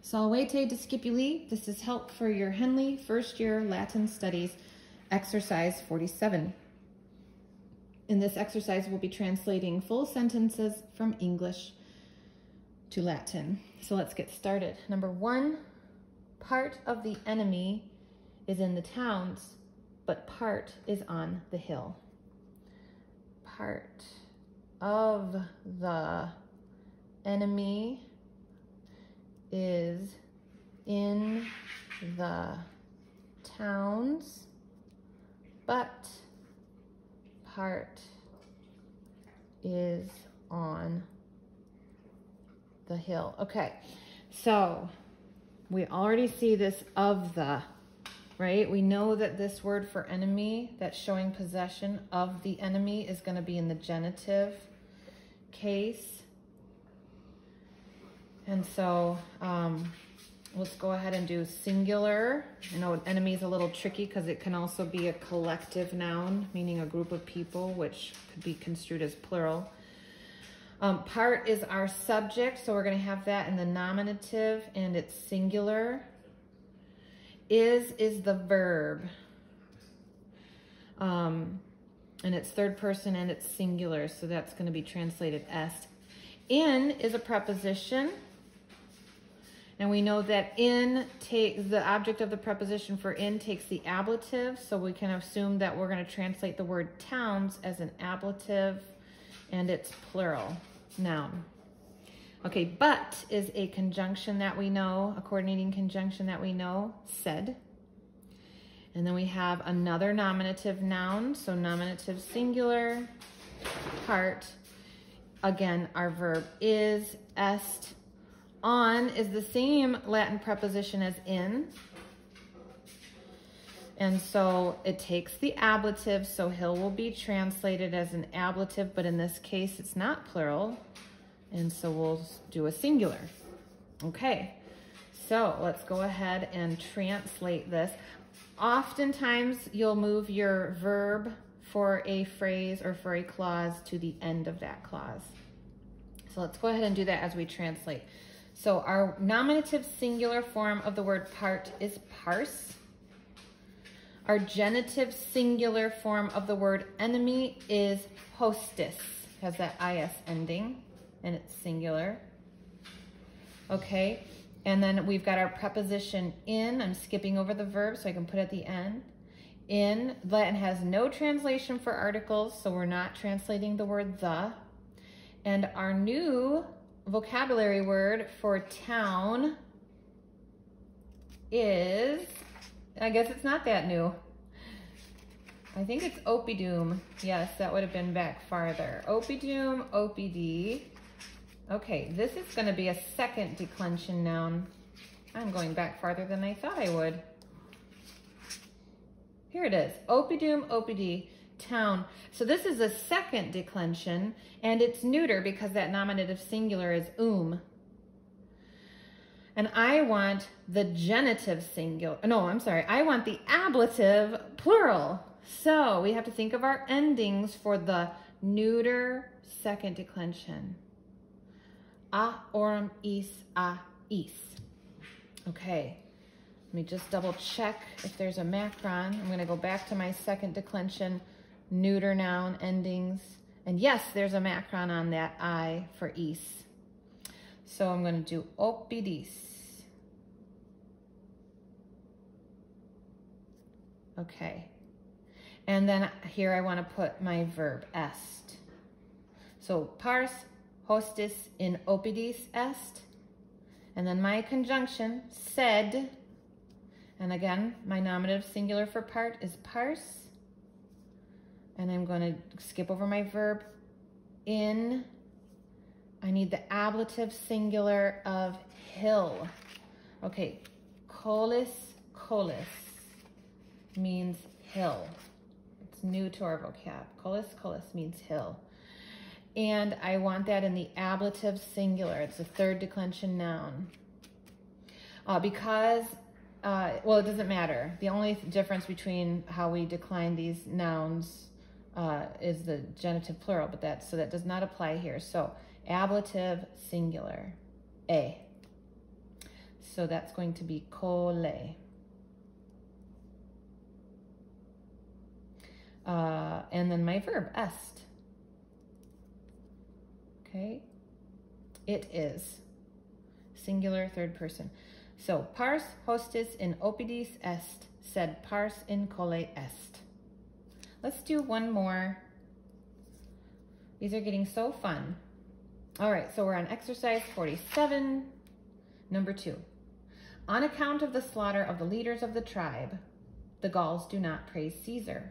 Salvete discipuli. This is help for your Henle first year Latin studies, exercise 47. In this exercise, we'll be translating full sentences from English to Latin. So let's get started. Number 1, part of the enemy is in the towns, but part is on the hill. Part of the enemy is in the towns, but part is on the hill. Okay, so we already see this of the, right? We know that this word for enemy, that's showing possession of the enemy, is going to be in the genitive case. And so let's go ahead and do singular. I know enemy is a little tricky because it can also be a collective noun, meaning a group of people, which could be construed as plural. Part is our subject, so we're going to have that in the nominative, and it's singular. Is the verb. And it's third person and it's singular, so that's going to be translated est. In is a preposition. And we know that in takes the object of the preposition for in takes the ablative, so we can assume that we're going to translate the word towns as an ablative, and it's plural noun. Okay, but is a conjunction that we know, a coordinating conjunction that we know, said. And then we have another nominative noun, so nominative singular, part. Again, our verb is, est. On is the same Latin preposition as in. And so it takes the ablative, so hill will be translated as an ablative, but in this case it's not plural. And so we'll do a singular. Okay, so let's go ahead and translate this. Oftentimes you'll move your verb for a phrase or for a clause to the end of that clause. So let's go ahead and do that as we translate. So our nominative singular form of the word part is parse. Our genitive singular form of the word enemy is hostis. Has that is ending, and it's singular. Okay, and then we've got our preposition in. I'm skipping over the verb so I can put it at the end. In, Latin has no translation for articles, so we're not translating the word the. And our new vocabulary word for town is, I guess it's not that new. I think it's oppidum. Yes, that would have been back farther. Oppidum, oppidi. Okay, this is going to be a second declension noun. I'm going back farther than I thought I would. Here it is. Oppidum, oppidi, town. So this is a second declension, and it's neuter because that nominative singular is And I want the genitive singular. No, I'm sorry. I want the ablative plural. So we have to think of our endings for the neuter second declension. A, orum, is, a, is. Okay, let me just double check if there's a macron. I'm going to go back to my second declension neuter noun endings. And yes, there's a macron on that I for is. So I'm going to do oppidis. Okay. And then here I want to put my verb est. So pars hostis in oppidis est. And then my conjunction, sed. And again, my nominative singular for part is parse. And I'm going to skip over my verb in. I need the ablative singular of hill. Okay, colis, colis means hill. It's new to our vocab. Colis, colis means hill. And I want that in the ablative singular. It's a third declension noun. Because, well, it doesn't matter. The only difference between how we decline these nouns is the genitive plural, but that does not apply here. So ablative singular, a. So that's going to be kole. And then my verb, est. Okay. It is. Singular, third person. So, pars hostis in opidis est, sed pars in cole est. Let's do one more. These are getting so fun. All right, so we're on exercise 47, number 2. On account of the slaughter of the leaders of the tribe, the Gauls do not praise Caesar.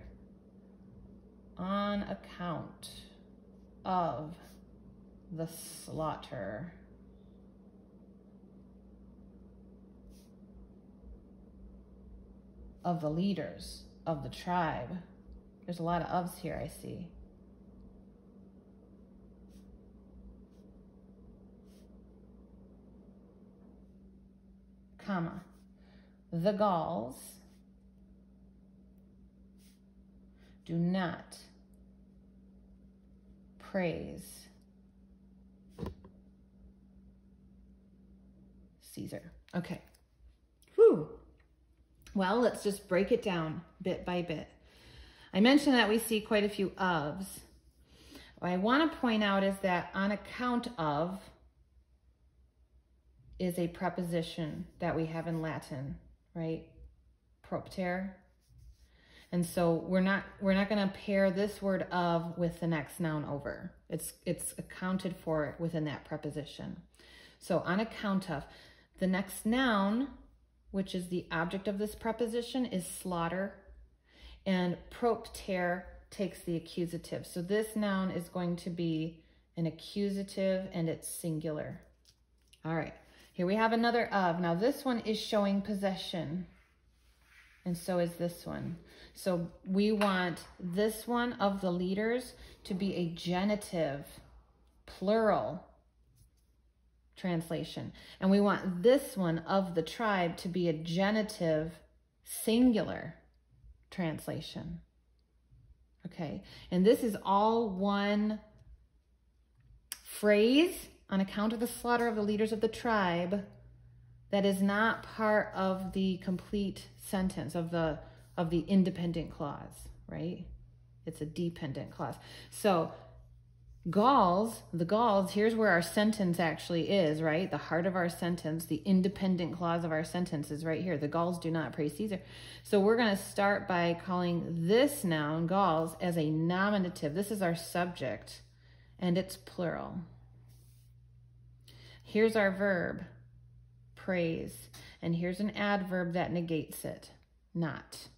On account of the slaughter of the leaders of the tribe. There's a lot of ofs here, I see. Comma. The Gauls do not praise Caesar. Okay. Whew. Well, let's just break it down bit by bit. I mentioned that we see quite a few ofs. What I want to point out is that on account of is a preposition that we have in Latin, right? Propter. And so we're not going to pair this word of with the next noun over. It's accounted for within that preposition. So on account of, the next noun, which is the object of this preposition, is slaughter, and propter takes the accusative. So this noun is going to be an accusative, and it's singular. All right, here we have another of. Now this one is showing possession, and so is this one. So we want this one of the leaders to be a genitive, plural translation. And we want this one of the tribe to be a genitive, singular translation. Okay, and this is all one phrase, on account of the slaughter of the leaders of the tribe, that is not part of the complete sentence of the independent clause, right? It's a dependent clause. So the Gauls, here's where our sentence actually is, right? The heart of our sentence, the independent clause of our sentence is right here. The Gauls do not praise Caesar. So we're going to start by calling this noun, Gauls, as a nominative. This is our subject, and it's plural. Here's our verb, praise, and here's an adverb that negates it, not.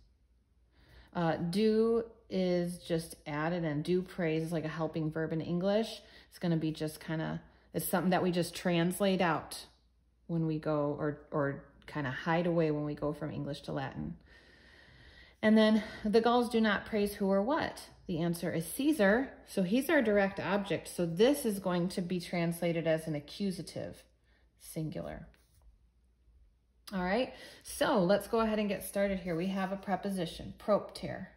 Do is just added, and do praise is like a helping verb in English. It's going to be just kind of, it's something that we just translate out when we go, or kind of hide away when we go from English to Latin. And then the Gauls do not praise who or what? The answer is Caesar. So he's our direct object. So this is going to be translated as an accusative, singular. All right, so let's go ahead and get started here. We have a preposition, propter.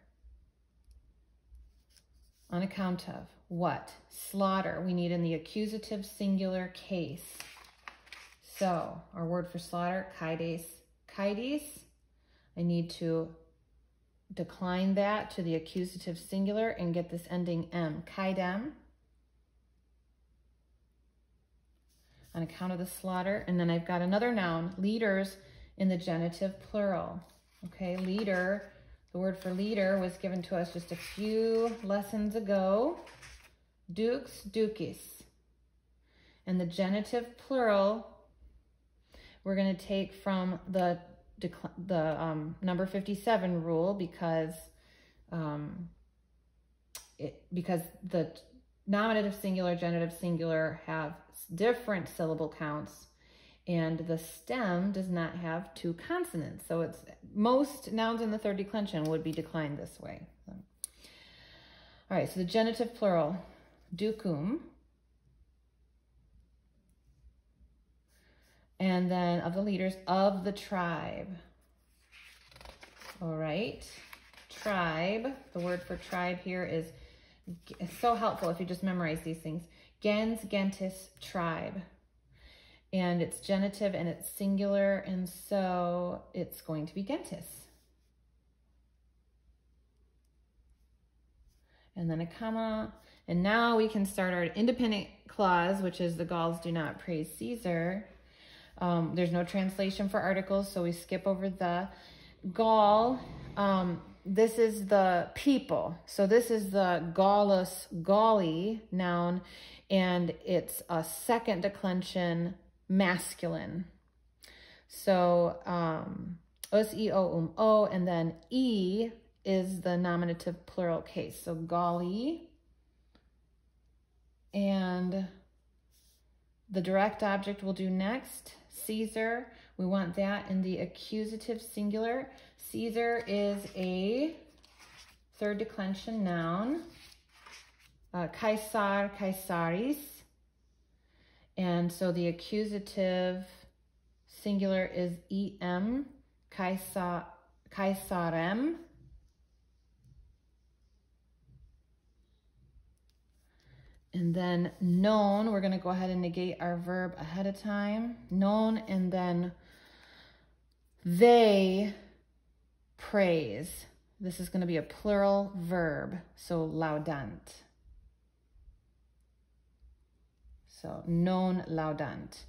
On account of what? Slaughter. We need in the accusative singular case. So our word for slaughter, kaides. Kaides, I need to decline that to the accusative singular and get this ending M. Kaidem. On account of the slaughter. And then I've got another noun, leaders, in the genitive plural. Okay, leader, the word for leader was given to us just a few lessons ago. Dux, ducis. And the genitive plural, we're going to take from the number 57 rule because the nominative singular, genitive singular have different syllable counts, and the stem does not have two consonants. So it's most nouns in the third declension would be declined this way. So. All right, so the genitive plural, ducum. And then of the leaders of the tribe. All right, tribe, the word for tribe here is so helpful if you just memorize these things. Gens, gentis, tribe. and it's genitive and it's singular, and so it's going to be gentis. And then a comma, and now we can start our independent clause, which is the Gauls do not praise Caesar. There's no translation for articles, so we skip over the Gaul. This is the people. So this is the Gallus Galli noun, and it's a second declension masculine. So us, e, o, o, and then e is the nominative plural case. So Galli, and the direct object we'll do next, Caesar. We want that in the accusative singular. Caesar is a third declension noun. Caesar, Caesaris. And so the accusative singular is em, Caesarem. And then known, we're going to go ahead and negate our verb ahead of time. Known, and then they praise. This is going to be a plural verb, so laudant. So non laudant.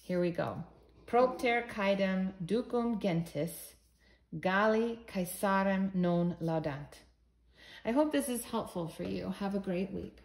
Here we go. Propter caedem ducum gentis, Galli Caesarem non laudant. I hope this is helpful for you. Have a great week.